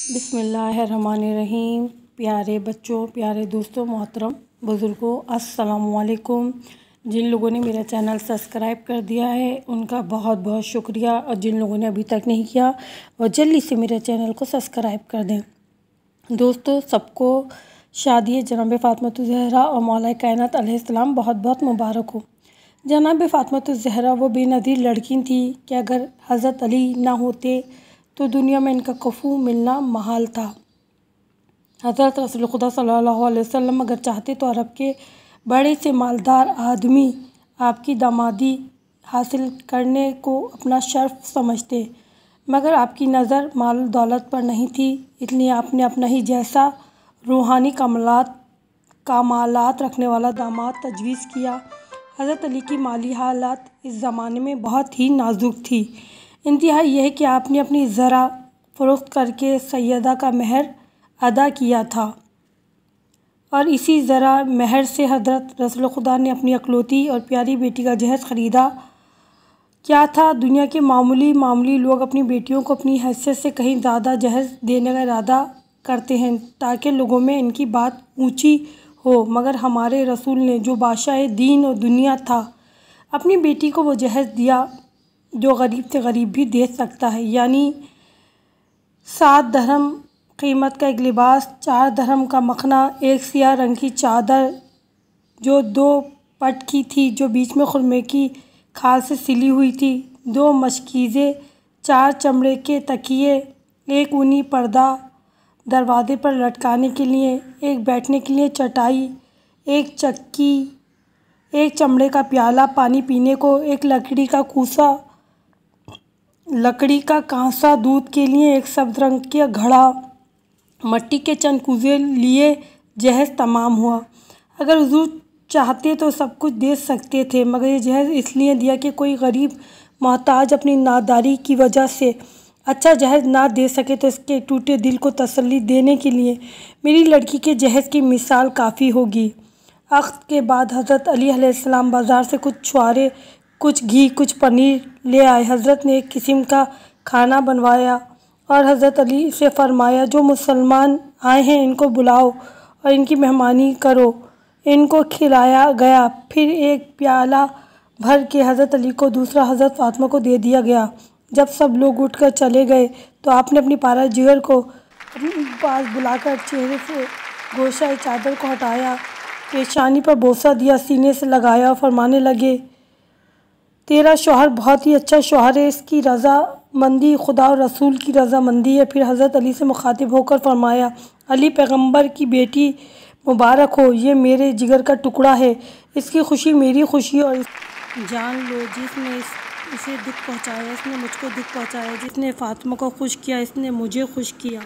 بسم اللہ الرحمن الرحیم۔ پیارے بچوں، پیارے دوستوں، محترم بزرگوں، السلام علیکم۔ جن لوگوں نے میرا چینل سبسکرائب کر دیا ہے ان کا بہت بہت شکریہ، اور جن لوگوں نے ابھی تک نہیں کیا وہ جلدی سے میرے چینل کو سبسکرائب کر دیں۔ دوستوں، سب کو شادی جناب فاطمۃ الزہرا اور مولا کائنات علیہ السلام بہت بہت مبارک ہو۔ جناب فاطمۃ الزہرا وہ بے نظیر لڑکی تھی کہ اگر حضرت علی نہ ہوتے تو دنیا میں ان کا کفو ملنا محال تھا۔ حضرت رسول خدا صلی اللہ علیہ وسلم اگر چاہتے تو عرب کے بڑے سے مالدار آدمی آپ کی دامادی حاصل کرنے کو اپنا شرف سمجھتے، مگر آپ کی نظر مال و دولت پر نہیں تھی، اس لیے آپ نے اپنا ہی جیسا روحانی کمالات رکھنے والا داماد تجویز کیا۔ حضرت علی کی مالی حالت اس زمانے میں بہت ہی نازک تھی، انتہا یہ ہے کہ آپ نے اپنی زرع فروخت کر کے سیدہ کا مہر ادا کیا تھا، اور اسی زرع مہر سے حضرت رسول خدا نے اپنی اکلوتی اور پیاری بیٹی کا جہیز خریدا۔ کیا تھا، دنیا کے معمولی لوگ اپنی بیٹیوں کو اپنی حیثیت سے کہیں زیادہ جہیز دینے کا ارادہ کرتے ہیں تاکہ لوگوں میں ان کی بات اونچی ہو، مگر ہمارے رسول نے جو بادشاہ دین و دنیا تھا اپنی بیٹی کو وہ جہیز دیا جو غریب سے غریب بھی دے سکتا ہے، یعنی 7 درہم قیمت کا ایک لباس، 4 درہم کا مکھنا، ایک سیاہ رنگ کی چادر جو 2 پٹ کی تھی، جو بیچ میں خرمے کی کھال سے سلی ہوئی تھی، 2 مشکیزیں، 4 چمڑے کے تکیے، ایک اونی پردہ دروازے پر لٹکانے کے لیے، ایک بیٹھنے کے لیے چٹائی، ایک چکی، ایک چمڑے کا پیالہ پانی پینے کو، ایک لکڑی کا کانسا دودھ کے لیے، ایک سبز رنگ کا گھڑا، مٹی کے چند کوزے لیے جہیز تمام ہوا۔ اگر حضور چاہتے تو سب کچھ دے سکتے تھے، مگر یہ جہیز اس لیے دیا کہ کوئی غریب محتاج اپنی ناداری کی وجہ سے اچھا جہیز نہ دے سکے تو اس کے ٹوٹے دل کو تسلی دینے کے لیے میری لڑکی کے جہیز کی مثال کافی ہوگی۔ عقد کے بعد حضرت علی علیہ السلام بازار سے کچھ چھوارے، کچھ گھی، کچھ پنیر لے آئے۔ حضرت نے ایک قسم کا کھانا بنوایا اور حضرت علی سے فرمایا، جو مسلمان آئے ہیں ان کو بلاؤ اور ان کی مہمانی کرو۔ ان کو کھلایا گیا، پھر ایک پیالہ بھر کے حضرت علی کو، دوسرا حضرت فاطمہ کو دے دیا گیا۔ جب سب لوگ اٹھ کر چلے گئے تو آپ نے اپنی پارہ جگر کو اپنے پاس بلا کر چہرے سے گوشہ چادر کو ہٹایا، پیشانی پر بوسہ دیا، سینے سے لگایا اور فرمانے لگے، تیرا شوہر بہت ہی اچھا شوہر ہے، اس کی رضا مندی خدا اور رسول کی رضا مندی ہے۔ پھر حضرت علی سے مخاطب ہو کر فرمایا، علی پیغمبر کی بیٹی مبارک ہو، یہ میرے جگر کا ٹکڑا ہے، اس کی خوشی میری خوشی، اور جان لو جس نے اسے دکھ پہنچایا اس نے مجھ کو دکھ پہنچایا، جس نے فاطمہ کو خوش کیا اس نے مجھے خوش کیا۔